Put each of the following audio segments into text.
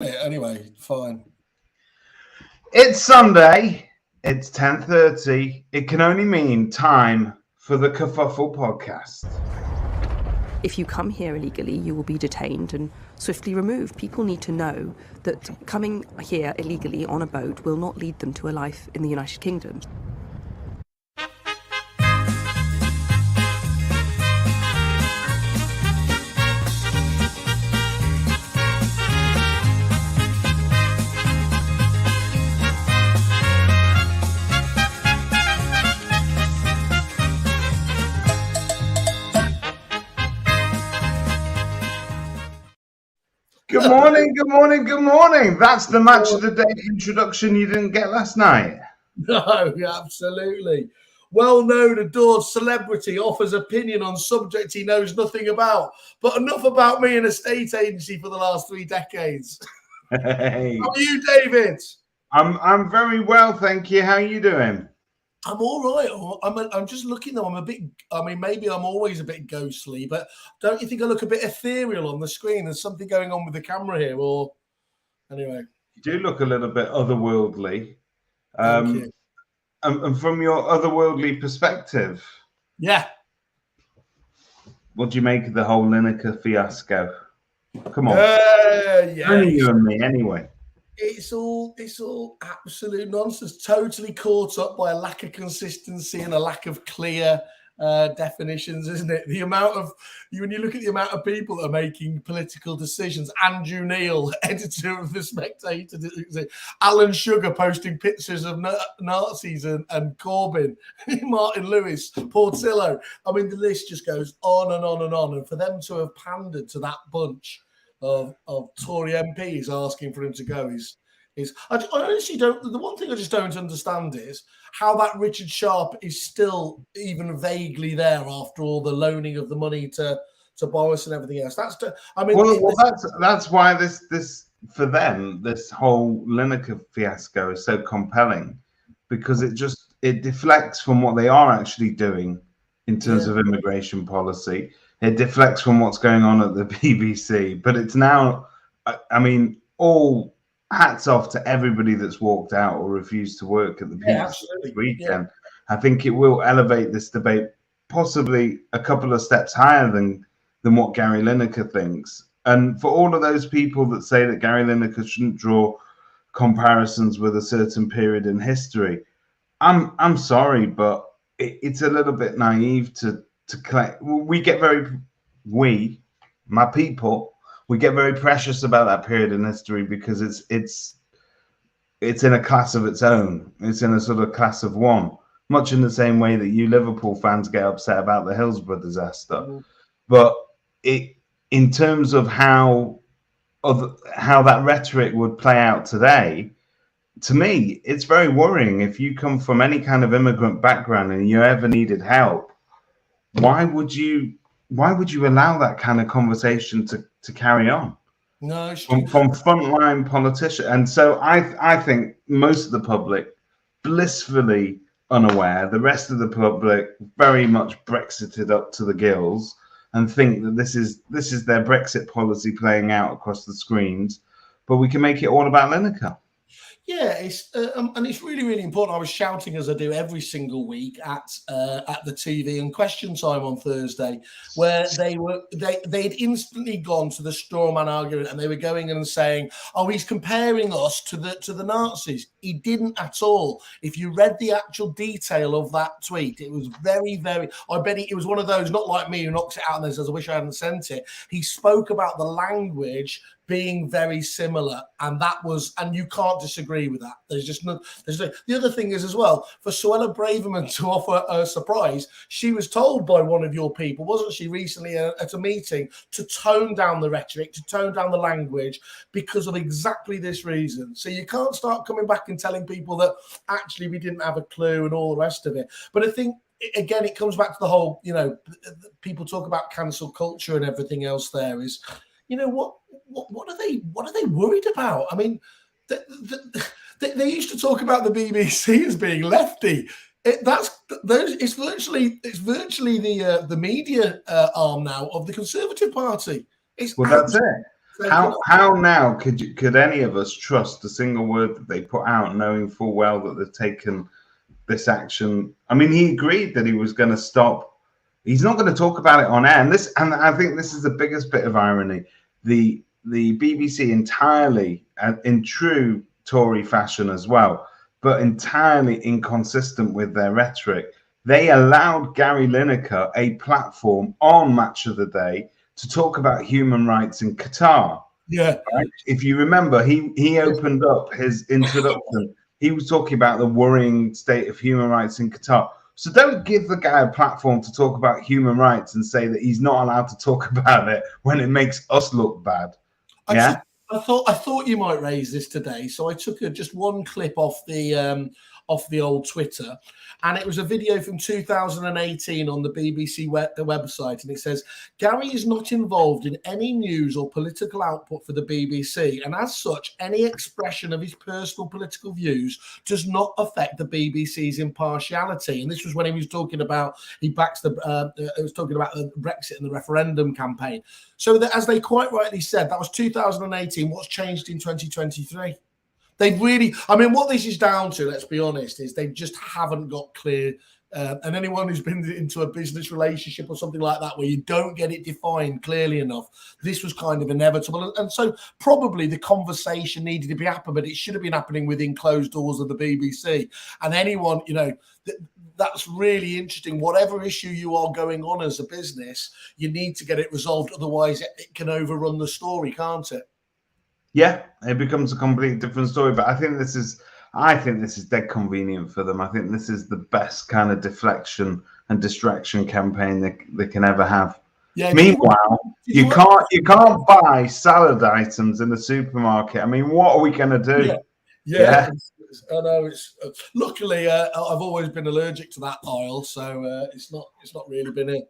Anyway, fine. It's Sunday. It's 10:30. It can only mean time for the Keruffle podcast. If you come here illegally, you will be detained and swiftly removed. People need to know that coming here illegally on a boat will not lead them to a life in the United Kingdom. Good morning, good morning, good morning. That's the match of the day introduction you didn't get last night. No, absolutely. Well-known, adored celebrity offers opinion on subject he knows nothing about. But enough about me and a estate agency for the last 3 decades. Hey. How are you, David? I'm very well, thank you. How are you doing? I'm all right. I'm just looking though. Maybe I'm always a bit ghostly, but don't you think I look a bit ethereal on the screen? There's something going on with the camera here, or anyway. You do look a little bit otherworldly. Thank you. And from your otherworldly perspective, yeah, what do you make of the whole Lineker fiasco? Come on, yeah. Only you and me, anyway. It's all absolute nonsense. Totally caught up by a lack of consistency and a lack of clear definitions, isn't it? The amount of when you look at the amount of people that are making political decisions. Andrew Neil, editor of The Spectator, Alan Sugar posting pictures of Nazis and Corbyn, Martin Lewis, Portillo. I mean, the list just goes on and on and on. And for them to have pandered to that bunch of Tory MPs asking for him to go is I honestly don't. The one thing I just don't understand is how that Richard Sharp is still even vaguely there after all the loaning of the money to Boris and everything else. That's why this for them, this whole Lineker fiasco is so compelling, because it deflects from what they are actually doing in terms of immigration policy. It deflects from what's going on at the BBC, but it's now, I mean, all hats off to everybody that's walked out or refused to work at the BBC this weekend. I think it will elevate this debate possibly a couple of steps higher than what Gary Lineker thinks. And for all of those people that say that Gary Lineker shouldn't draw comparisons with a certain period in history, I'm sorry, but it's a little bit naive to collect. We get my people, we get very precious about that period in history because it's in a class of its own. It's in a sort of class of one, much in the same way that you Liverpool fans get upset about the Hillsborough disaster. But in terms of how that rhetoric would play out today, to me, it's very worrying. If you come from any kind of immigrant background and you ever needed help, why would you allow that kind of conversation to carry on? No, from frontline politicians. And so I think most of the public blissfully unaware, the rest of the public very much Brexited up to the gills and think that this is their Brexit policy playing out across the screens. But we can make it all about Lineker. Yeah, and it's really, really important. I was shouting, as I do every single week, at the TV and Question Time on Thursday, where they'd instantly gone to the straw man argument, and they were going in and saying, "Oh, he's comparing us to the Nazis." He didn't at all. If you read the actual detail of that tweet, it was very, very. I bet it was one of those, not like me, who knocks it out and then says, "I wish I hadn't sent it." He spoke about the language being very similar, and you can't disagree with that. The other thing is as well, for Suella Braverman to offer a surprise, she was told by one of your people, wasn't she, recently at a meeting, to tone down the rhetoric, to tone down the language because of exactly this reason. So you can't start coming back and telling people that actually we didn't have a clue and all the rest of it. But I think, again, it comes back to the whole, people talk about cancel culture and everything else. There is, what are they worried about? I mean, they used to talk about the BBC as being lefty. It's virtually the media arm now of the Conservative Party. That's it. how now could any of us trust a single word that they put out, knowing full well that they've taken this action? I mean, he agreed that he was going to stop. He's not going to talk about it on air, and I think this is the biggest bit of irony. The BBC entirely, in true Tory fashion as well, but entirely inconsistent with their rhetoric, they allowed Gary Lineker a platform on Match of the Day to talk about human rights in Qatar. Yeah. Right? If you remember, he opened up his introduction. He was talking about the worrying state of human rights in Qatar. So don't give the guy a platform to talk about human rights and say that he's not allowed to talk about it when it makes us look bad. Yeah. I thought you might raise this today, so I took just one clip off the old Twitter, and it was a video from 2018 on the BBC website, and it says Gary is not involved in any news or political output for the BBC, and as such, any expression of his personal political views does not affect the BBC's impartiality. And this was when he was talking about the Brexit and the referendum campaign. So that, as they quite rightly said, that was 2018. What's changed in 2023? They've really, I mean, what this is down to, let's be honest, is they just haven't got clear. And anyone who's been into a business relationship or something like that, where you don't get it defined clearly enough, this was kind of inevitable. And so probably the conversation needed to be happening, but it should have been happening within closed doors of the BBC. And anyone, that's really interesting. Whatever issue you are going on as a business, you need to get it resolved. Otherwise, it can overrun the story, can't it? Yeah, it becomes a completely different story. But I think this is dead convenient for them. I think this is the best kind of deflection and distraction campaign they can ever have. Yeah. Meanwhile, you can't buy salad items in the supermarket. I mean, what are we going to do? Yeah. I know. It's luckily I've always been allergic to that aisle, so it's not really been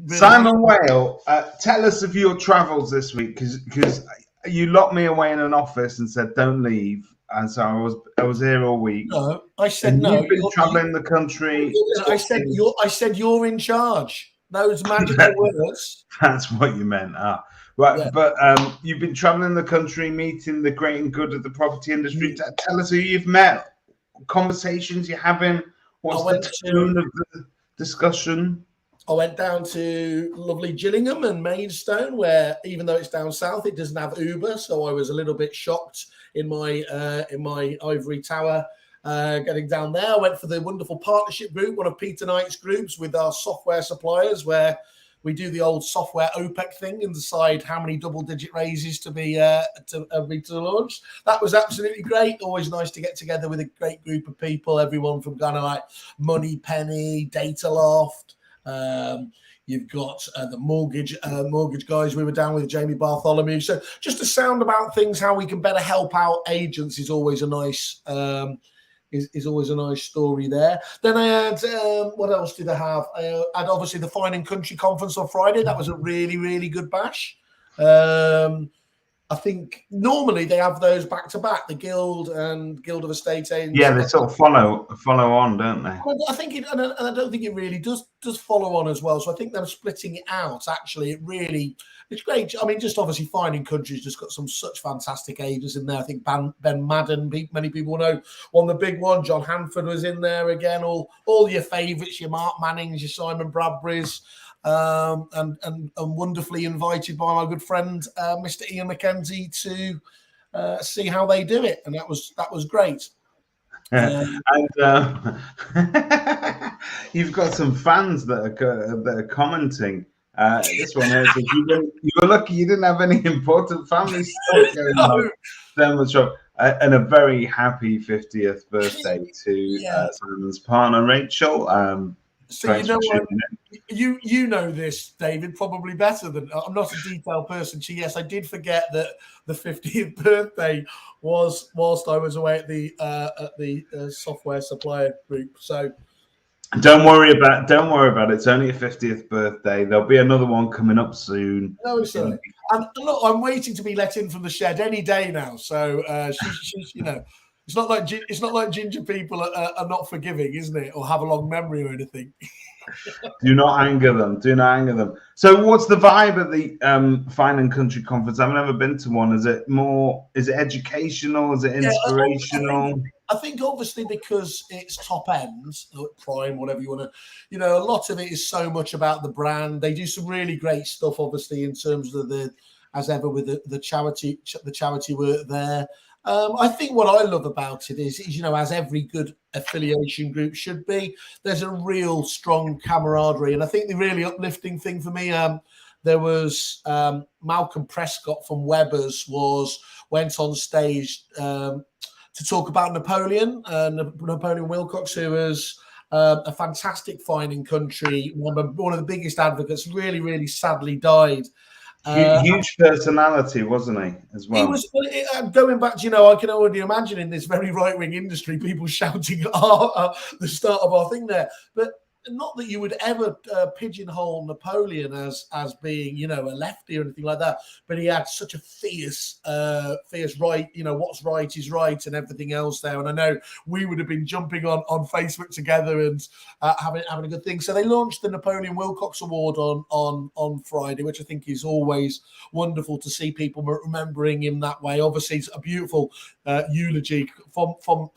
Simon Whale, tell us of your travels this week, because you locked me away in an office and said don't leave, and so I was here all week. No, I said no. You've been traveling the country. I said you're in charge. Those magical words. That's what you meant. Right, yeah. But you've been traveling the country, meeting the great and good of the property industry. Tell us who you've met, conversations you're having. What's the tone of the discussion? I went down to lovely Gillingham and Maidstone, where even though it's down south, it doesn't have Uber. So I was a little bit shocked in my ivory tower getting down there. I went for the wonderful partnership group, one of Peter Knight's groups, with our software suppliers, where we do the old software OPEC thing and decide how many double-digit raises to launch. That was absolutely great. Always nice to get together with a great group of people. Everyone from kind of like Money Penny, Data Loft. You've got the mortgage guys. We were down with Jamie Bartholomew. So just to sound about things, how we can better help out agents is always a nice. Is always a nice story there. Then I had, what else did I have? I had obviously the Fine and Country conference on Friday. That was a really, really good bash. I think normally they have those back to back, the Guild and Guild of Estate Agents. Yeah, they sort of follow on, don't they? I think I don't think it really does follow on as well. So I think they're splitting it out. Actually, it's great. I mean, just obviously Fine and Country's just got such fantastic agents in there. I think Ben Madden, many people know, won the big one. John Hanford was in there again. All your favourites, your Mark Mannings, your Simon Bradburys. And wonderfully invited by my good friend Mr. Ian McKenzie to see how they do it, and that was great. And you've got some fans that are commenting. This one here says you were lucky you didn't have any important family stuff going on. And a very happy 50th birthday to Simon's partner Rachel. So you know this, David, probably better than I'm not a detailed person. Yes, I did forget that the 50th birthday was whilst I was away at the software supplier group. So don't worry about it. It's only a 50th birthday. There'll be another one coming up soon. No, sorry. And look, I'm waiting to be let in from the shed any day now. So she's It's not like ginger people are not forgiving, isn't it? Or have a long memory or anything. Do not anger them. Do not anger them. So, what's the vibe at the Fine and Country Conference? I've never been to one. Is it more? Is it educational? Is it Yeah, inspirational? I think obviously because it's top end, prime, whatever you want to, a lot of it is so much about the brand. They do some really great stuff, obviously, in terms of as ever, with the charity work there. I think what I love about it is, as every good affiliation group should be, there's a real strong camaraderie. And I think the really uplifting thing for me, there was Malcolm Prescott from Weber's went on stage to talk about Napoleon Wilcox, who was a fantastic Fine and Country, one of the biggest advocates, really, really sadly died. Huge personality, wasn't he, as well? He was going back to, I can already imagine in this very right-wing industry, people shouting at the start of our thing there. But not that you would ever pigeonhole Napoleon as being, a lefty or anything like that. But he had such a fierce right, what's right is right and everything else there. And I know we would have been jumping on Facebook together and having a good thing. So they launched the Napoleon Wilcox Award on Friday, which I think is always wonderful to see people remembering him that way. Obviously, it's a beautiful eulogy from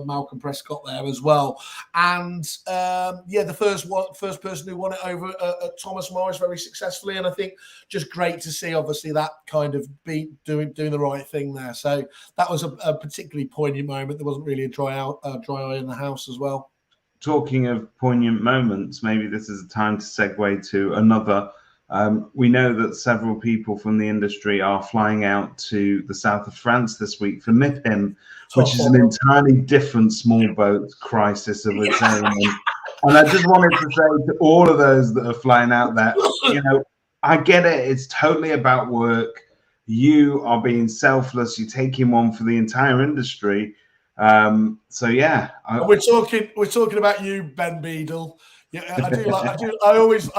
Malcolm Prescott there as well, and the first person who won it over Thomas Morris very successfully, and I think just great to see, obviously, that kind of doing the right thing there. So that was a particularly poignant moment. There wasn't really a dry eye in the house as well. Talking of poignant moments, maybe this is a time to segue to another. We know that several people from the industry are flying out to the south of France this week for MIPIM, which is an entirely different small boat crisis of its own. And I just wanted to say to all of those that are flying out there, I get it. It's totally about work. You are being selfless. You're taking one for the entire industry. So yeah, we're talking about you, Ben Beadle. Yeah, I do. I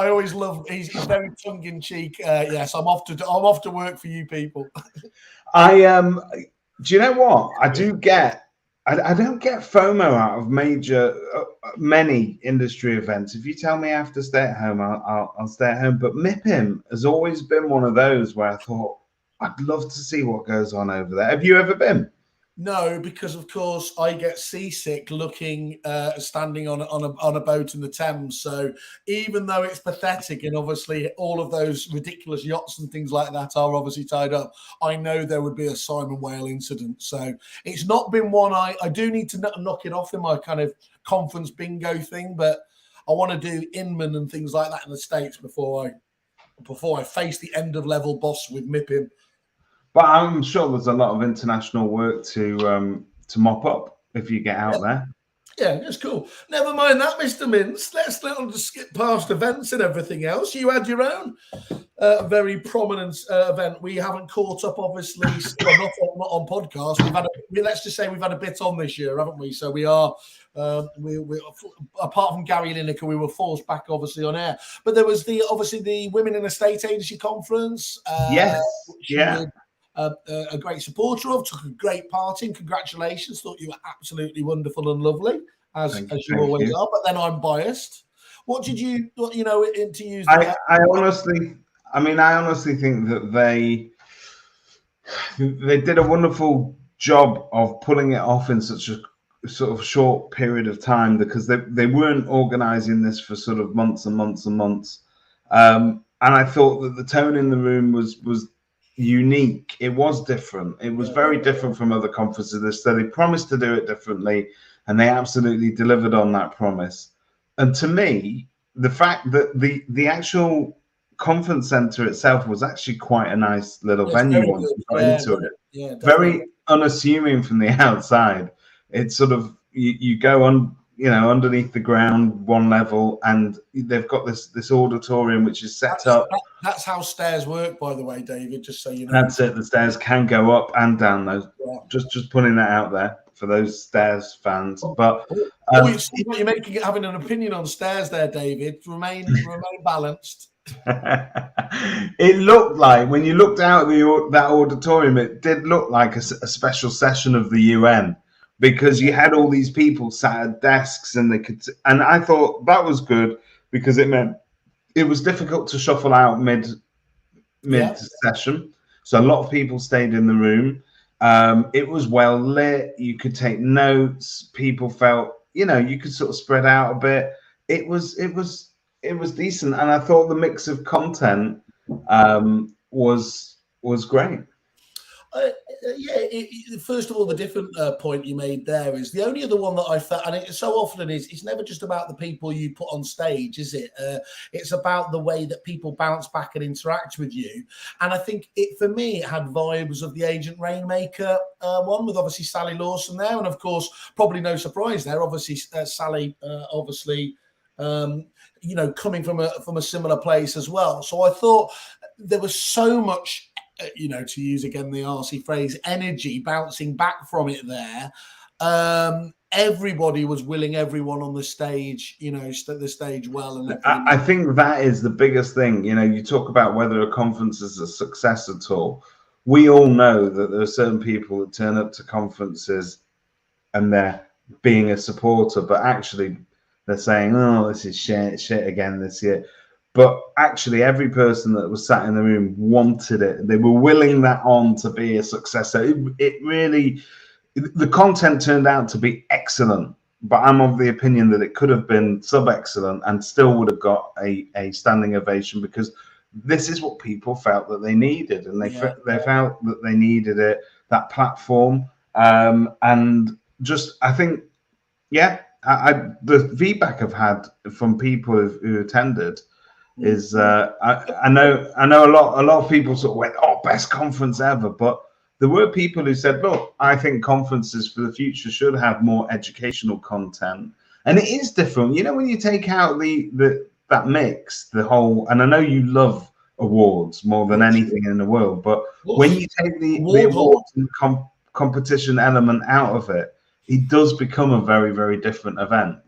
always love. He's very tongue in cheek. Yes, I'm off to work for you people. Do you know what? I don't get FOMO out of many industry events. If you tell me I have to stay at home, I'll stay at home. But MIPIM has always been one of those where I thought I'd love to see what goes on over there. Have you ever been? No, because of course I get seasick standing on a boat in the Thames. So even though it's pathetic and obviously all of those ridiculous yachts and things like that are obviously tied up, I know there would be a Simon Whale incident. So it's not been one I do need to knock it off in my kind of conference bingo thing, but I want to do Inman and things like that in the States before I face the end of level boss with MIPIM. But I'm sure there's a lot of international work to mop up if you get out there. Yeah, that's cool. Never mind that, Mr. Mintz. Let's just skip past events and everything else. You had your own very prominent event. We haven't caught up, obviously, not on podcast. Let's just say we've had a bit on this year, haven't we? So we are. We apart from Gary Lineker, we were forced back obviously on air. But there was the Women in Estate Agency Conference. Yes, yeah. A great supporter of, took a great part in. Congratulations, thought you were absolutely wonderful and lovely, as you always are. But then I'm biased. What did you, to use? I honestly think that they did a wonderful job of pulling it off in such a sort of short period of time, because they weren't organizing this for sort of months and months and months. And I thought that the tone in the room was unique. It was different. It was very different from other conferences. So they promised to do it differently, and they absolutely delivered on that promise. And to me, the fact that the actual conference center itself was actually quite a nice little venue once you got into it. Yeah, very unassuming from the outside. It's sort of you go on, underneath the ground, one level, and they've got this auditorium which is set up. That's how stairs work, by the way, David. Just so you know. That's it. The stairs can go up and down. Those just putting that out there for those stairs fans. But you're having an opinion on stairs there, David. Remain balanced. It looked like, when you looked out at that auditorium, it did look like a special session of the UN, because you had all these people sat at desks and they could, and I thought that was good because it meant it was difficult to shuffle out mid session. So a lot of people stayed in the room. It was well lit. You could take notes. People felt, you could sort of spread out a bit. It was decent, and I thought the mix of content was great. First of all, the different point you made there is the only other one that I felt, and it so often is, it's never just about the people you put on stage, is it? It's about the way that people bounce back and interact with you. And I think for me, it had vibes of the Agent Rainmaker one with obviously Sally Lawson there. And of course, probably no surprise there, obviously Sally, coming from a similar place as well. So I thought there was so much, to use again the RC phrase, energy bouncing back from it there. Everybody was willing everyone on the stage, the stage well. And I think that is the biggest thing. You talk about whether a conference is a success at all. We all know that there are certain people that turn up to conferences and they're being a supporter, but actually they're saying, oh, this is shit again this year. But actually, every person that was sat in the room wanted it. They were willing that on to be a success. So it really, the content turned out to be excellent. But I'm of the opinion that it could have been sub-excellent and still would have got a standing ovation, because this is what people felt that they needed. And they felt that they needed it, that platform. And just, I think, the feedback I've had from people who attended is I know a lot of people sort of went, oh, best conference ever, but there were people who said, look, I think conferences for the future should have more educational content. And it is different, when you take out that mix, the whole, and I know you love awards more than anything in the world, but when you take the awards and competition element out of it, it does become a very, very different event.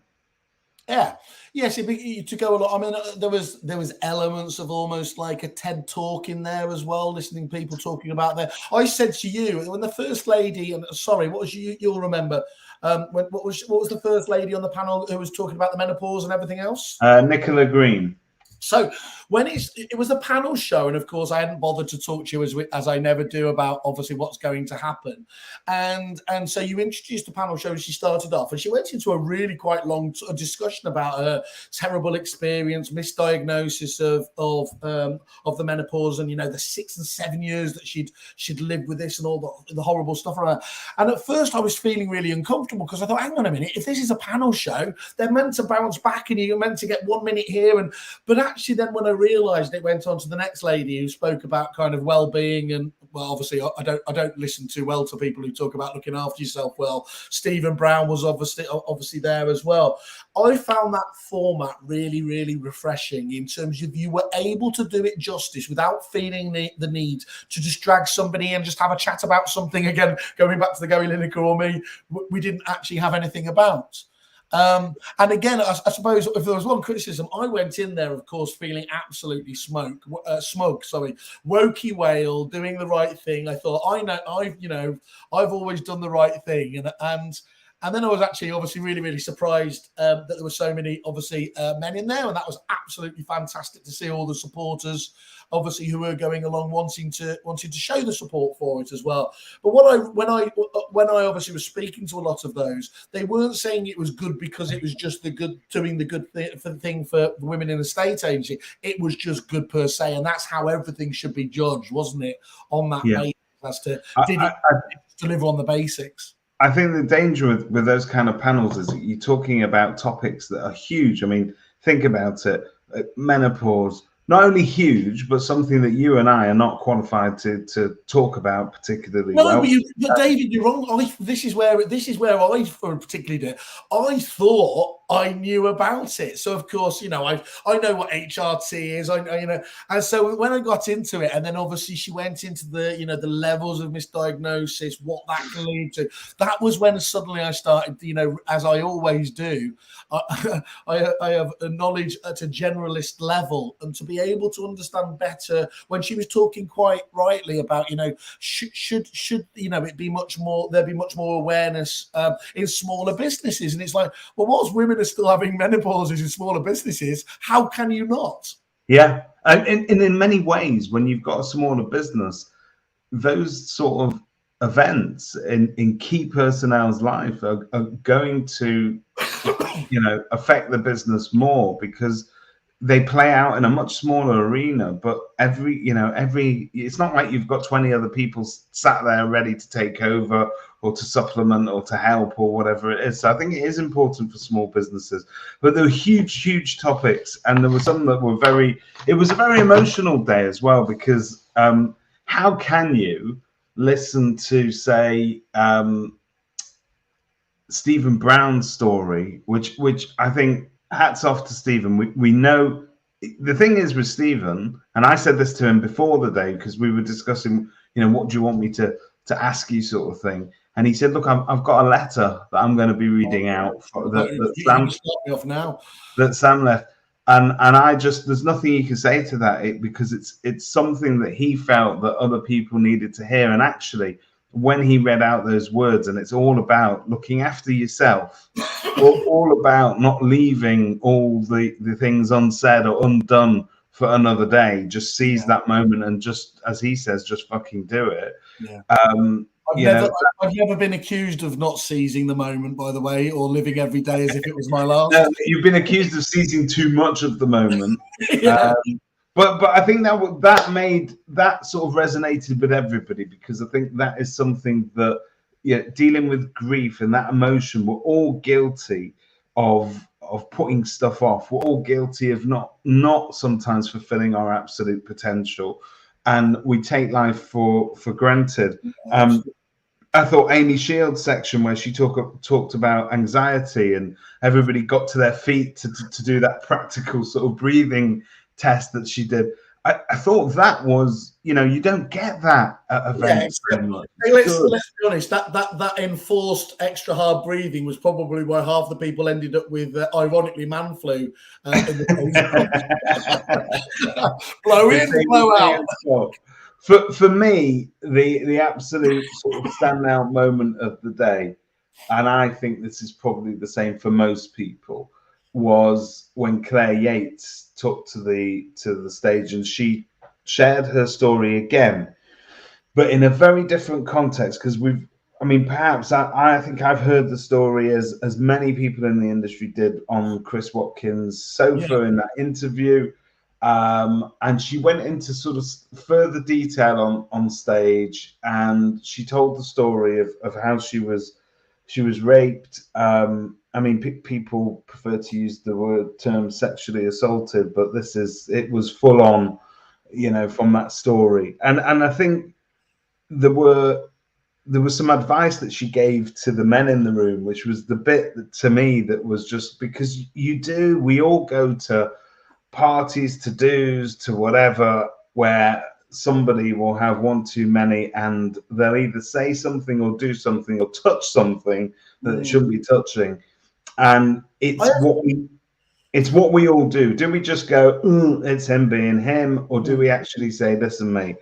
Yeah. Yes, to go along. I mean, there was elements of almost like a TED talk in there as well, listening to people talking about that. I said to you when the first lady, and sorry, what was you'll remember, what was the first lady on the panel who was talking about the menopause and everything else? Nicola Green. So when it was a panel show, and of course I hadn't bothered to talk to you as I never do about obviously what's going to happen, and so you introduced the panel show and she started off and she went into a really quite long discussion about her terrible experience, misdiagnosis of the menopause, and the 6 and 7 years that she'd lived with this and all the horrible stuff around. And at first I was feeling really uncomfortable because I thought, hang on a minute, if this is a panel show, they're meant to bounce back and you're meant to get 1 minute here, but actually then when I realized it went on to the next lady who spoke about kind of well-being, and well, obviously I don't listen too well to people who talk about looking after yourself well. Stephen Brown was obviously there as well. I found that format really, really refreshing in terms of you were able to do it justice without feeling the need to just drag somebody in and just have a chat about something. Again, going back to the Gary Lineker or me, we didn't actually have anything about. And again, I suppose if there was one criticism, I went in there, of course, feeling absolutely smug. Wokey whale, doing the right thing. I thought, I've always done the right thing, and then I was actually obviously really, really surprised that there were so many obviously men in there, and that was absolutely fantastic to see all the supporters obviously who were going along wanting to show the support for it as well. But when I obviously was speaking to a lot of those, they weren't saying it was good because it was just doing the good thing for women in the state agency. It was just good per se, and that's how everything should be judged, wasn't it? On that basis, as to did it deliver on the basics. I think the danger with those kind of panels is that you're talking about topics that are huge. I mean, think about it. Menopause, not only huge, but something that you and I are not qualified to talk about particularly well. But David, you're wrong. This is where I particularly did. I thought I knew about it. So of course, I know what HRT is. And so when I got into it, and then obviously she went into the the levels of misdiagnosis, what that can lead to. That was when suddenly I started, as I always do, I have a knowledge at a generalist level, and to be able to understand better when she was talking quite rightly about should it be much more, there be much more awareness in smaller businesses, and it's like, well, whilst women are still having menopauses in smaller businesses, how can you not? Yeah, and in many ways, when you've got a smaller business, those sort of events in key personnel's life are going to affect the business more, because they play out in a much smaller arena. But it's not like you've got 20 other people sat there ready to take over or to supplement or to help or whatever it is. So I think it is important for small businesses. But there were huge topics, and there were some that were it was a very emotional day as well, because how can you listen to, say, Stephen Brown's story, which I think, hats off to Stephen. We know the thing is with Stephen, and I said this to him before the day, because we were discussing, what do you want me to ask you, sort of thing. And he said, look, I've got a letter that I'm going to be reading out that Sam left. And I just, there's nothing you can say to that, because it's something that he felt that other people needed to hear. And actually, when he read out those words, and it's all about looking after yourself, all about not leaving all the things unsaid or undone for another day. Just seize that moment, and just, as he says, just fucking do it. Yeah. I've never been accused of not seizing the moment, by the way, or living every day as if it was my last. No, you've been accused of seizing too much of the moment. Yeah. But I think that sort of resonated with everybody, because I think that is something that, dealing with grief and that emotion, we're all guilty of putting stuff off. We're all guilty of not sometimes fulfilling our absolute potential, and we take life for granted. I thought Amy Shields' section, where she talked about anxiety, and everybody got to their feet to do that practical sort of breathing test that she did. I thought that was, you don't get that at events. Let's be honest, that enforced extra hard breathing was probably why half the people ended up with, ironically, man flu. Blow in, blow out. For me, the absolute sort of standout moment of the day, and I think this is probably the same for most people, was when Claire Yates took to the stage, and she shared her story again, but in a very different context. Because perhaps I think I've heard the story as many people in the industry did on Chris Watkins' sofa in that interview. And she went into sort of further detail on stage, and she told the story of how she was raped. People prefer to use the term sexually assaulted, but it was full on, from that story. And I think there was some advice that she gave to the men in the room, which was the bit that, to me, that was just, because we all go to parties, to do's, to whatever, where somebody will have one too many, and they'll either say something or do something or touch something that it shouldn't be touching. And it's what we all do. Do we just go, it's him being him, or do we actually say, listen, mate,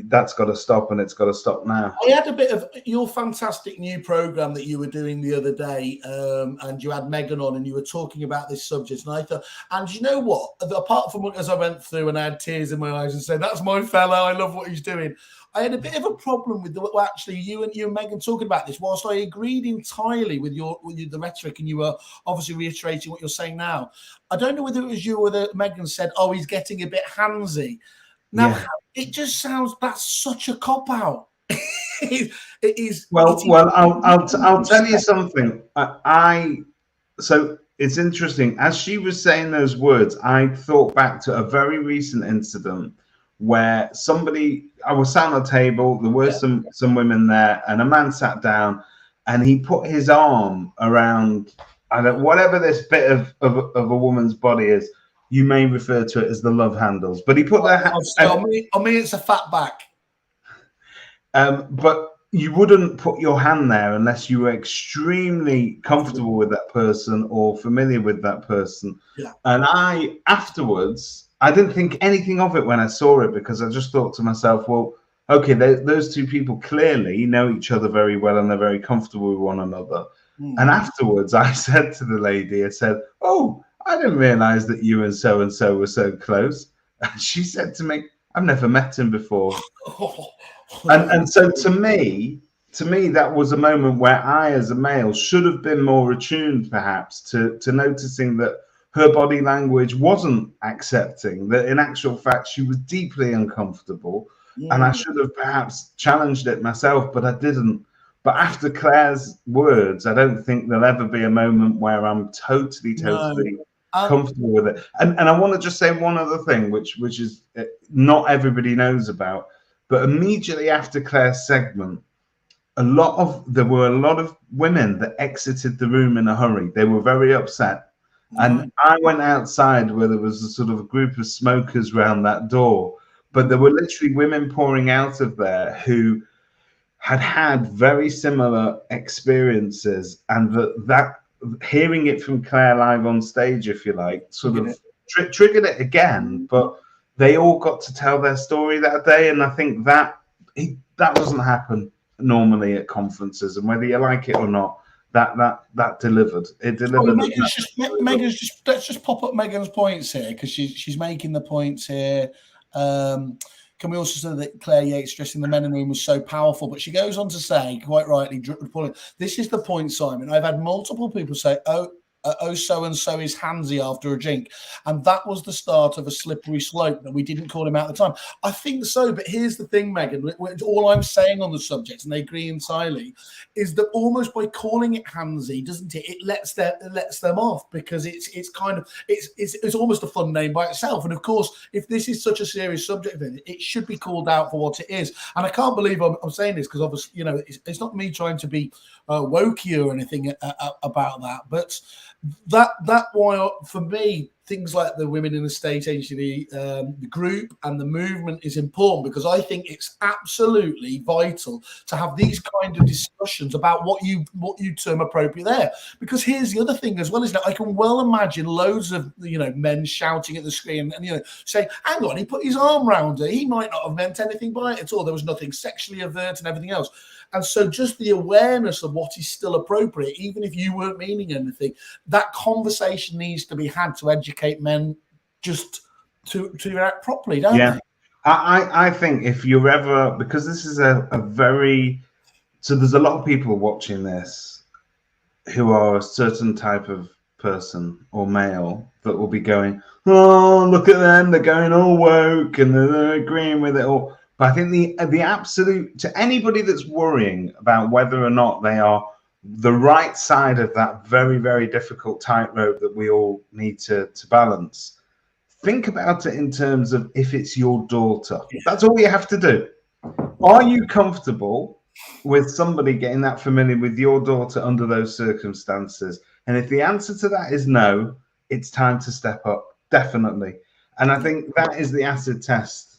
that's got to stop, and it's got to stop now? I had a bit of your fantastic new program that you were doing the other day, and you had Megan on, and you were talking about this subject, and I thought, and you know what, apart from as I went through and I had tears in my eyes and said, that's my fellow, I love what he's doing, I had a bit of a problem with actually you and Megan talking about this. Whilst I agreed entirely with the rhetoric, and you were obviously reiterating what you're saying now, I don't know whether it was you or whether Megan said, oh, he's getting a bit handsy. Now, it just sounds, that's such a cop-out. It is. Well, I'll tell you something. So it's interesting. As she was saying those words, I thought back to a very recent incident where I was sat on a table, there were some women there, and a man sat down, and he put his arm around And whatever this bit of a woman's body is, you may refer to it as the love handles. But he put their on me, it's a fat back. But you wouldn't put your hand there unless you were extremely comfortable with that person or familiar with that person. Yeah. And afterwards, I didn't think anything of it when I saw it, because I just thought to myself, well, okay, those two people clearly know each other very well and they're very comfortable with one another. And afterwards, I said to the lady, I said, oh, I didn't realize that you and so were so close. And she said to me, I've never met him before. And so to me, that was a moment where I, as a male, should have been more attuned, perhaps, to noticing that her body language wasn't accepting, that in actual fact, she was deeply uncomfortable. And I should have perhaps challenged it myself, but I didn't. But after Claire's words, I don't think there'll ever be a moment where I'm totally comfortable with it. And I want to just say one other thing, which is not everybody knows about. But immediately after Claire's segment, there were a lot of women that exited the room in a hurry. They were very upset. And I went outside where there was a sort of a group of smokers around that door. But there were literally women pouring out of there who had very similar experiences, and that hearing it from Claire live on stage, if you like, sort of triggered it again. But they all got to tell their story that day, and I think that doesn't happen normally at conferences, and whether you like it or not, that delivered. It delivered. Let's just pop up Megan's points here, because she's making the points here. Can we also say that Claire Yates stressing the men in the room was so powerful? But she goes on to say, quite rightly, this is the point, Simon. I've had multiple people say, so-and-so is handsy after a drink. And that was the start of a slippery slope that we didn't call him out at the time. I think so, but here's the thing, Megan. All I'm saying on the subject, and they agree entirely, is that almost by calling it handsy, doesn't it? It lets them off, because it's almost a fun name by itself. And of course, if this is such a serious subject, then it should be called out for what it is. And I can't believe I'm saying this, because obviously, it's not me trying to be wokey or anything about that, but that why, for me, things like the Women in the State Agency, the group and the movement is important, because I think it's absolutely vital to have these kind of discussions about what you term appropriate there. Because here's the other thing as well, isn't it? I can well imagine loads of men shouting at the screen and saying, hang on, he put his arm around her, he might not have meant anything by it at all, there was nothing sexually overt and everything else. And so just the awareness of what is still appropriate, even if you weren't meaning anything, that conversation needs to be had to educate men just to act properly, don't they? I think if you're ever, because this is a very, so there's a lot of people watching this who are a certain type of person or male that will be going, oh, look at them, they're going all woke and they're agreeing with it all. But I think the absolute, to anybody that's worrying about whether or not they are the right side of that very, very difficult tightrope that we all need to balance, think about it in terms of if it's your daughter. That's all you have to do. Are you comfortable with somebody getting that familiar with your daughter under those circumstances? And if the answer to that is no, it's time to step up, definitely. And I think that is the acid test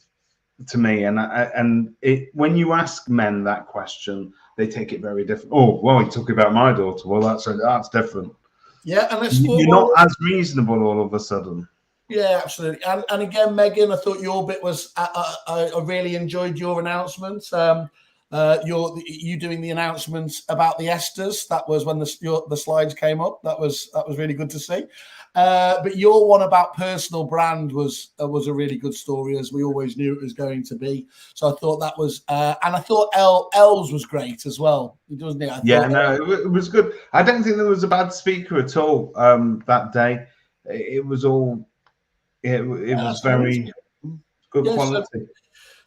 to me, and when you ask men that question, they take it very different. Oh, well, you're talking about my daughter. Well, that's different. Yeah, and you're not as reasonable all of a sudden. Yeah, absolutely. And again, Megan, I thought your bit was. I really enjoyed your announcement. You doing the announcements about the esters. That was when the slides came up. That was really good to see. But your one about personal brand was a really good story, as we always knew it was going to be. So I thought that was, and I thought Els was great as well, doesn't it? It was good. I don't think there was a bad speaker at all that day. It was all, it was very good quality.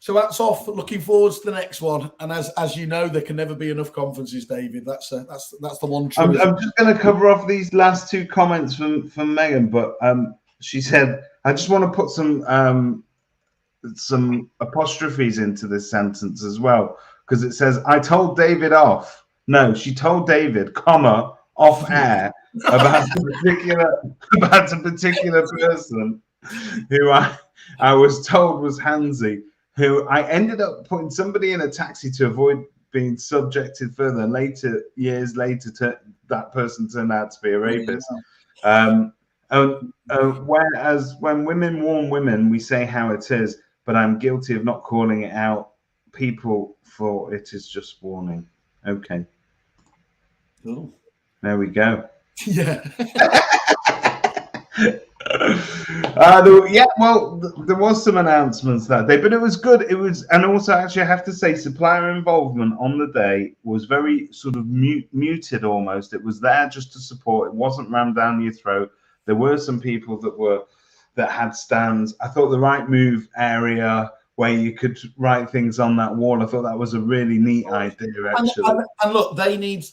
So that's off. Looking forward to the next one. And as you know, there can never be enough conferences, David. That's the one truth. I'm just going to cover off these last two comments from Megan, but she said, I just want to put some apostrophes into this sentence as well, because it says, I told David off. No, she told David, off air, about a particular person who I was told was handsy, who I ended up putting somebody in a taxi to avoid being subjected further. Years later, that person turned out to be a rapist. Whereas when women warn women, we say how it is, but I'm guilty of not calling it out. People, for it is just warning. Okay. Cool. There we go. Yeah. There was some announcements that day, but it was good. It was, and also actually I have to say, supplier involvement on the day was very sort of muted almost. It was there just to support. It wasn't rammed down your throat. There were some people that had stands. I thought the Right Move area where you could write things on that wall, I thought that was a really neat idea, actually. And look, they need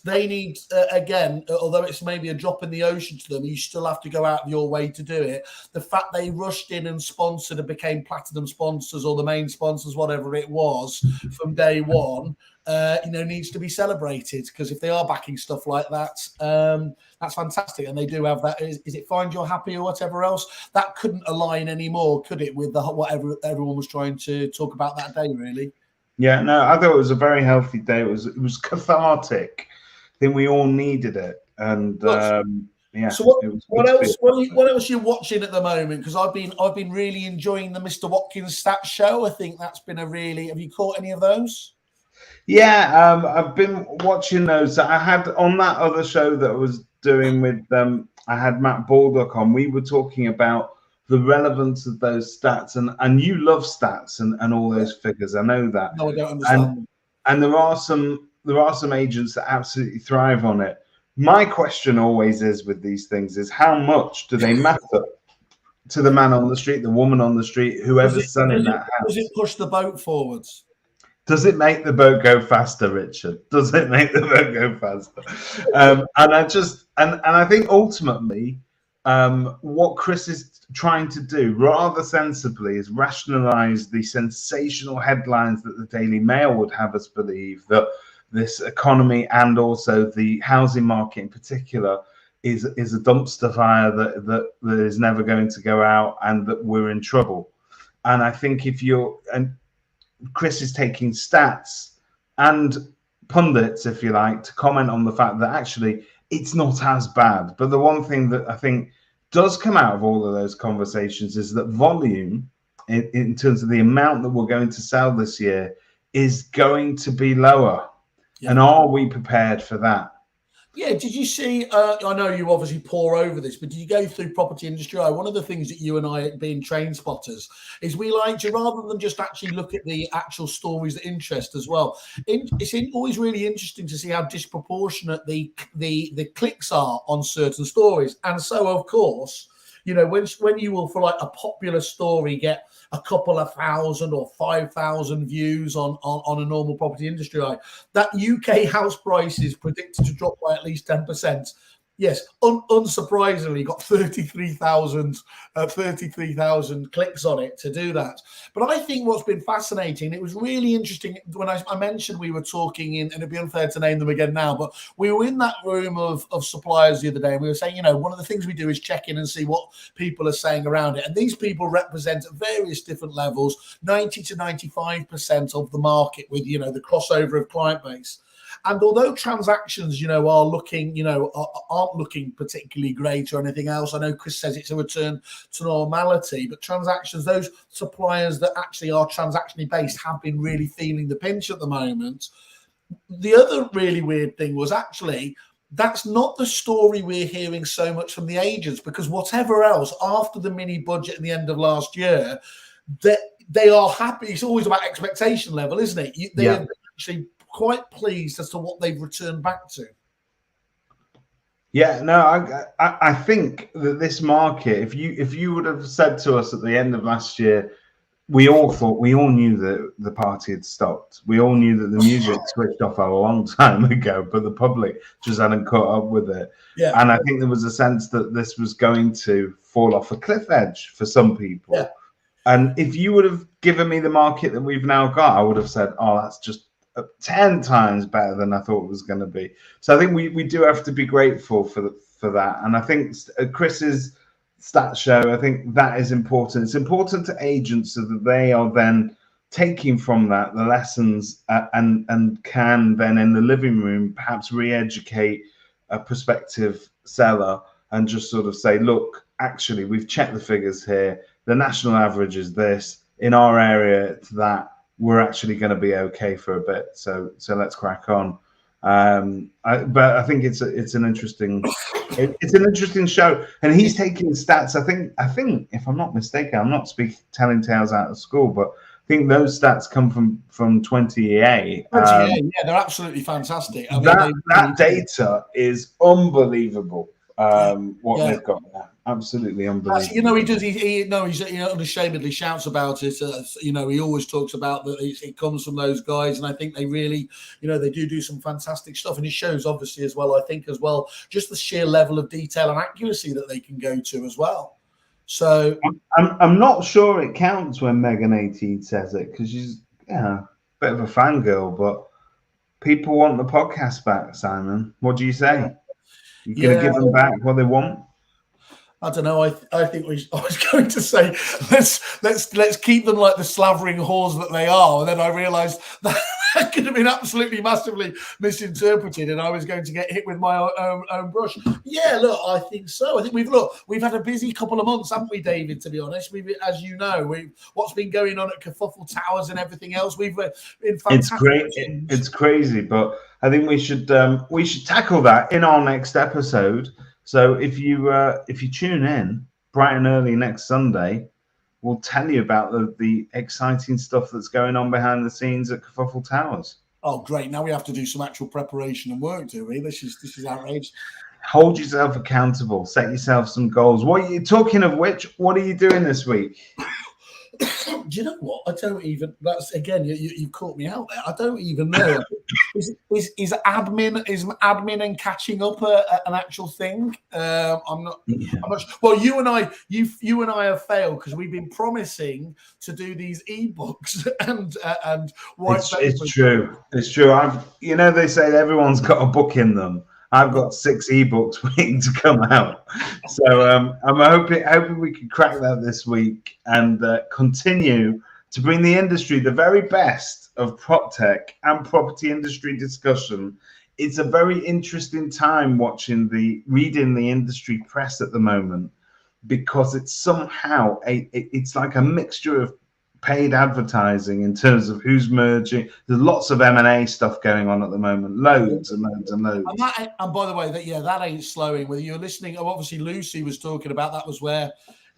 again, although it's maybe a drop in the ocean to them, you still have to go out of your way to do it. The fact they rushed in and sponsored and became platinum sponsors or the main sponsors, whatever it was, from day one, needs to be celebrated, because if they are backing stuff like that, that's fantastic. And they do have that. Is it Find You're Happy or whatever else? That couldn't align anymore, could it, with whatever everyone was trying to talk about that day, really? Yeah, no, I thought it was a very healthy day. It was cathartic. I think we all needed it, and yeah. So what else are you watching at the moment? Because I've been really enjoying the Mr. Watkins Stats show. I think that's been have you caught any of those? Yeah, I've been watching those. I had on that other show that I was doing with I had Matt Baldock on. We were talking about the relevance of those stats, and you love stats and all those figures. I know that. No, I don't understand. And there are some agents that absolutely thrive on it. My question always is with these things is how much do they matter to the man on the street, the woman on the street, whoever's selling that house? Does it push the boat forwards? Does it make the boat go faster, Richard? Does it make the boat go faster? And I think ultimately, what Chris is trying to do, rather sensibly, is rationalize the sensational headlines that the Daily Mail would have us believe that this economy and also the housing market in particular is a dumpster fire that is never going to go out and that we're in trouble. And I think Chris is taking stats and pundits, if you like, to comment on the fact that actually it's not as bad. But the one thing that I think does come out of all of those conversations is that volume, in terms of the amount that we're going to sell this year, is going to be lower. Yeah. And are we prepared for that? Yeah, did you see, I know you obviously pore over this, but did you go through Property Industry Eye? One of the things that you and I, being train spotters, is we like to, rather than just actually look at the actual stories that interest as well, it's always really interesting to see how disproportionate the clicks are on certain stories. And so, of course, when you will, for like a popular story, get a couple of thousand or 5,000 views on a normal Property Industry Eye, that UK house prices predicted to drop by at least 10%. Yes, unsurprisingly, got 33,000 clicks on it to do that. But I think what's been fascinating, it was really interesting when I mentioned we were talking in, and it'd be unfair to name them again now, but we were in that room of suppliers the other day, and we were saying, one of the things we do is check in and see what people are saying around it. And these people represent at various different levels, 90 to 95% of the market with, the crossover of client base. And although transactions, are looking, aren't looking particularly great or anything else, I know Chris says it's a return to normality, but transactions, those suppliers that actually are transactionally based have been really feeling the pinch at the moment. The other really weird thing was actually that's not the story we're hearing so much from the agents, because whatever else, after the mini budget at the end of last year, that they are happy. It's always about expectation level, isn't it? They have actually quite pleased as to what they've returned back to. Yeah, no, I think that this market, if you would have said to us at the end of last year, we all knew that the party had stopped. We all knew that the music switched off a long time ago, but the public just hadn't caught up with it. Yeah. And I think there was a sense that this was going to fall off a cliff edge for some people. Yeah. And if you would have given me the market that we've now got, I would have said, oh, that's just 10 times better than I thought it was going to be. So I think we do have to be grateful for for that. And I think Chris's stats show, I think that is important. It's important to agents so that they are then taking from that the lessons and can then in the living room perhaps re-educate a prospective seller and just sort of say, look, actually, we've checked the figures here. The national average is this. In our area, to that, we're actually going to be okay for a bit. So let's crack on. But I think it's an interesting show, and he's taking stats. I think if I'm not mistaken, I'm not telling tales out of school, but I think those stats come from 20EA. Yeah, they're absolutely fantastic. I mean, that data is unbelievable. What they've got there, absolutely unbelievable. You know, he does. He unashamedly shouts about it. You know, he always talks about that. It comes from those guys, and I think they really, you know, they do some fantastic stuff. And it shows, obviously, as well. I think as well, just the sheer level of detail and accuracy that they can go to as well. So I'm not sure it counts when Megan 18 says it because she's a bit of a fangirl, but people want the podcast back. Simon, what do you say? You're going to give them back what they want? I don't know. I think I was going to say let's keep them like the slavering whores that they are. And then I realised that could have been absolutely massively misinterpreted, and I was going to get hit with my own brush. Yeah, look, I think so. I think we've had a busy couple of months, haven't we, David? To be honest, as you know, what's been going on at Keruffle Towers and everything else. We've been fantastic. It's great. It's crazy, but I think we should tackle that in our next episode. So if you tune in bright and early next Sunday, we'll tell you about the exciting stuff that's going on behind the scenes at Keruffle Towers. Oh, great! Now we have to do some actual preparation and work, do we? This is outrageous. Hold yourself accountable. Set yourself some goals. Talking of which, what are you doing this week? Do you know what? I don't even. That's again. You caught me out there. I don't even know. Is admin and catching up an actual thing? I'm not. Sure. Well, you and I have failed because we've been promising to do these ebooks and white. It's true. It's true. They say everyone's got a book in them. I've got 6 ebooks waiting to come out. So I'm hoping we can crack that this week and continue to bring the industry the very best of prop tech and property industry discussion. It's a very interesting time reading the industry press at the moment, because it's somehow it's like a mixture of paid advertising in terms of who's merging. There's lots of M&A stuff going on at the moment, loads and loads and loads. And by the way, that ain't slowing. Whether you're listening, obviously Lucy was talking about that was where,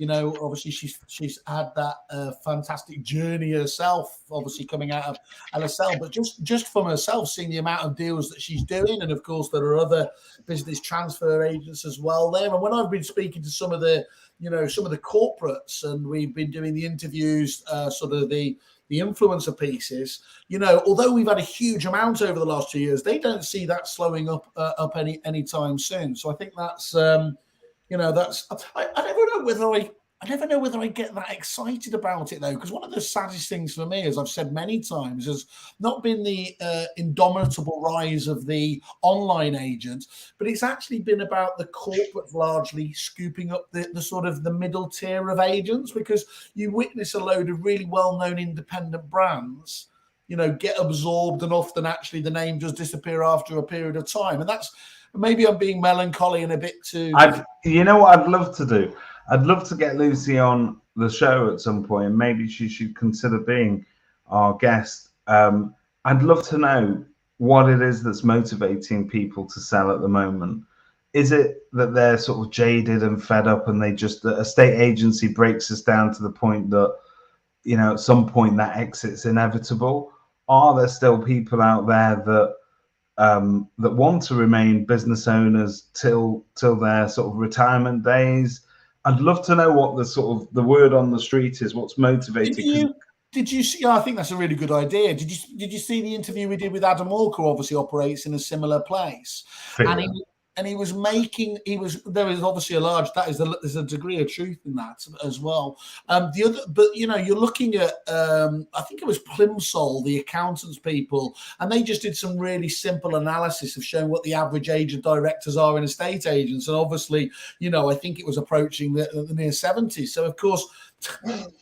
obviously she's had that fantastic journey herself, obviously coming out of LSL, but just from herself, seeing the amount of deals that she's doing, and of course there are other business transfer agents as well there. And when I've been speaking to some of the corporates, and we've been doing the interviews, sort of the influencer pieces, although we've had a huge amount over the last 2 years, they don't see that slowing up anytime soon. So I think that's, I never know whether I get that excited about it, though, because one of the saddest things for me, as I've said many times, has not been the indomitable rise of the online agent, but it's actually been about the corporate largely scooping up the sort of the middle tier of agents, because you witness a load of really well-known independent brands, get absorbed, and often actually the name does disappear after a period of time. And that's, maybe I'm being melancholy and a bit too... You know what I'd love to do? I'd love to get Lucy on the show at some point, and maybe she should consider being our guest. I'd love to know what it is that's motivating people to sell at the moment. Is it that they're sort of jaded and fed up, and the estate agency breaks us down to the point that, at some point that exit's inevitable? Are there still people out there that want to remain business owners till their sort of retirement days? I'd love to know what the word on the street is. What's motivating? Did you see? I think that's a really good idea. Did you see the interview we did with Adam Walker? Obviously, operates in a similar place, and he was there is obviously there's a degree of truth in that as well. The other, but you know, you're looking at I think it was Plimsoll, the accountants people, and they just did some really simple analysis of showing what the average age of directors are in estate agents, and obviously, you know, I think it was approaching the near 70s. So of course,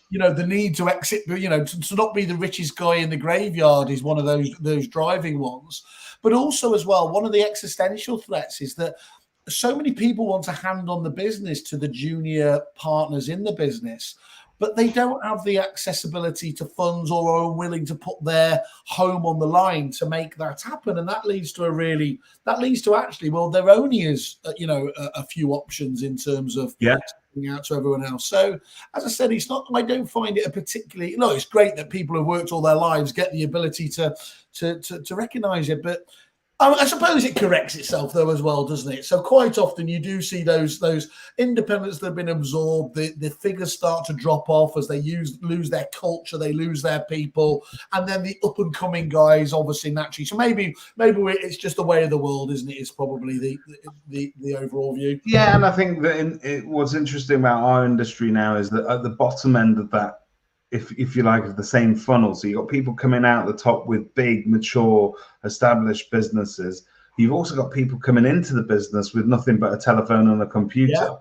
you know, the need to exit, you know, to not be the richest guy in the graveyard is one of those driving ones. But also as well, one of the existential threats is that so many people want to hand on the business to the junior partners in the business, but they don't have the accessibility to funds or are unwilling to put their home on the line to make that happen. And that leads to actually, well, there only is, you know, a few options in terms of out to everyone else. So as I said, I don't find it a particularly, no, it's great that people who have worked all their lives get the ability to recognize it, but I suppose it corrects itself though as well, doesn't it? So quite often you do see those independents that have been absorbed, the figures start to drop off as they lose their culture, they lose their people, and then the up and coming guys obviously naturally. So maybe it's just the way of the world, isn't it? It's probably the overall view. Yeah, and I think that what's interesting about our industry now is that at the bottom end of that, if you like, of the same funnel. So you've got people coming out the top with big, mature, established businesses. You've also got people coming into the business with nothing but a telephone and a computer,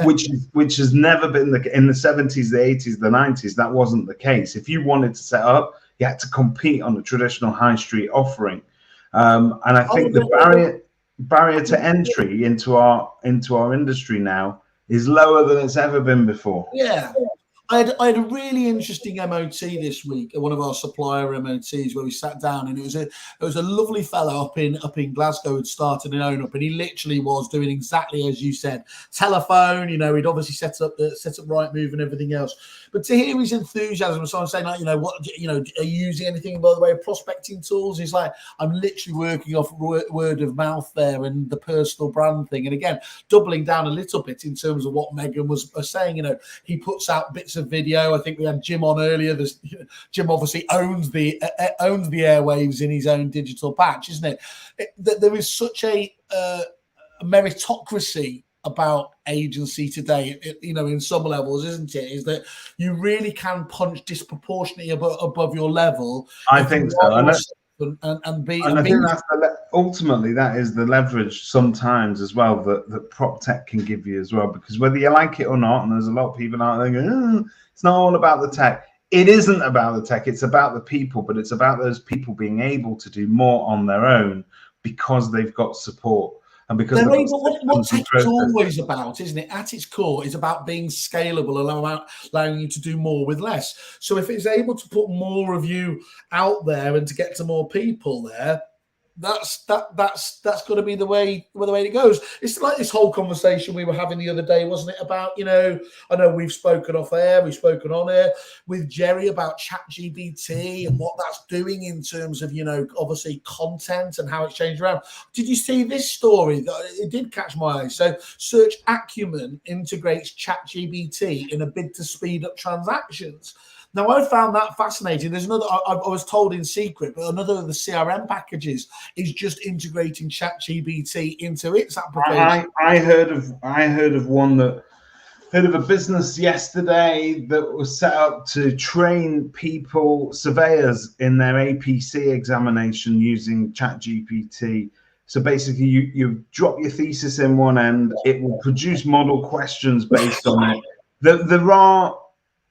which has never been in the 70s, the 80s, the 90s. That wasn't the case. If you wanted to set up, you had to compete on the traditional high street offering. And I think the barrier to entry into our industry now is lower than it's ever been before. Yeah. I had a really interesting MOT this week at one of our supplier MOTs where we sat down, and it was a lovely fellow up in Glasgow who'd started an own up, and he literally was doing exactly as you said, telephone. You know, he'd obviously set up Rightmove and everything else. But to hear his enthusiasm, so I'm saying, like, are you using anything by the way of prospecting tools? He's like, I'm literally working off word of mouth there and the personal brand thing. And again, doubling down a little bit in terms of what Megan was saying. You know, he puts out bits of video. I think we had Jim on earlier. Jim obviously owns the airwaves in his own digital patch, isn't it? There is such a meritocracy about agency today, you know, in some levels, isn't it? Is that you really can punch disproportionately above your level. I think so. And I think that's ultimately that is the leverage sometimes as well that prop tech can give you as well, because whether you like it or not, and there's a lot of people out there going, it's not all about the tech. It isn't about the tech, it's about the people, but it's about those people being able to do more on their own because they've got support. And because what tech is always about, isn't it? At its core, is about being scalable, allowing you to do more with less. So if it's able to put more of you out there and to get to more people there, that's got to be the way it goes. It's like this whole conversation we were having the other day, wasn't it? About, you know, I know we've spoken off air, we've spoken on air with Jerry about ChatGPT and what that's doing in terms of, you know, obviously content and how it's changed around. Did you see this story? It did catch my eye. So Search Acumen integrates ChatGPT in a bid to speed up transactions. Now, I found that fascinating. There's another, I was told in secret, but another of the CRM packages is just integrating ChatGPT into its application. I heard of one that heard of a business yesterday that was set up to train surveyors in their APC examination using ChatGPT. So basically, you drop your thesis in one end, it will produce model questions based on it. There are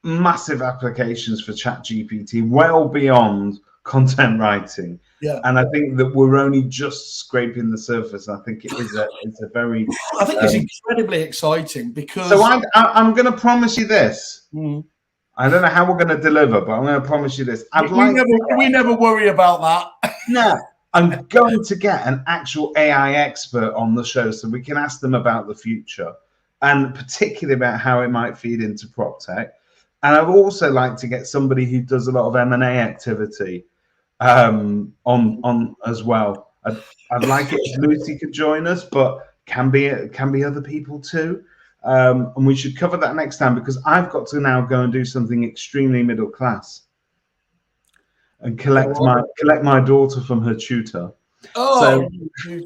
massive applications for ChatGPT, well beyond content writing. Yeah, and I think that we're only just scraping the surface. I think it's a very. I think it's incredibly exciting because. So I'm going to promise you this. Mm. I don't know how we're going to deliver, but I'm going to promise you this. We never worry about that. No, I'm going to get an actual AI expert on the show so we can ask them about the future and particularly about how it might feed into prop tech. And I'd also like to get somebody who does a lot of M&A activity on as well. I'd like it if Lucy could join us, but can be other people too. And we should cover that next time, because I've got to now go and do something extremely middle class and collect my daughter from her tutor. Oh, good.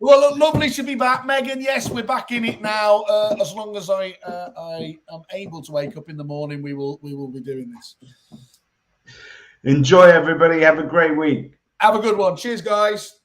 Well, look, lovely to be back, Megan. Yes, we're back in it now. As long as I am able to wake up in the morning, we will be doing this. Enjoy, everybody. Have a great week. Have a good one. Cheers, guys.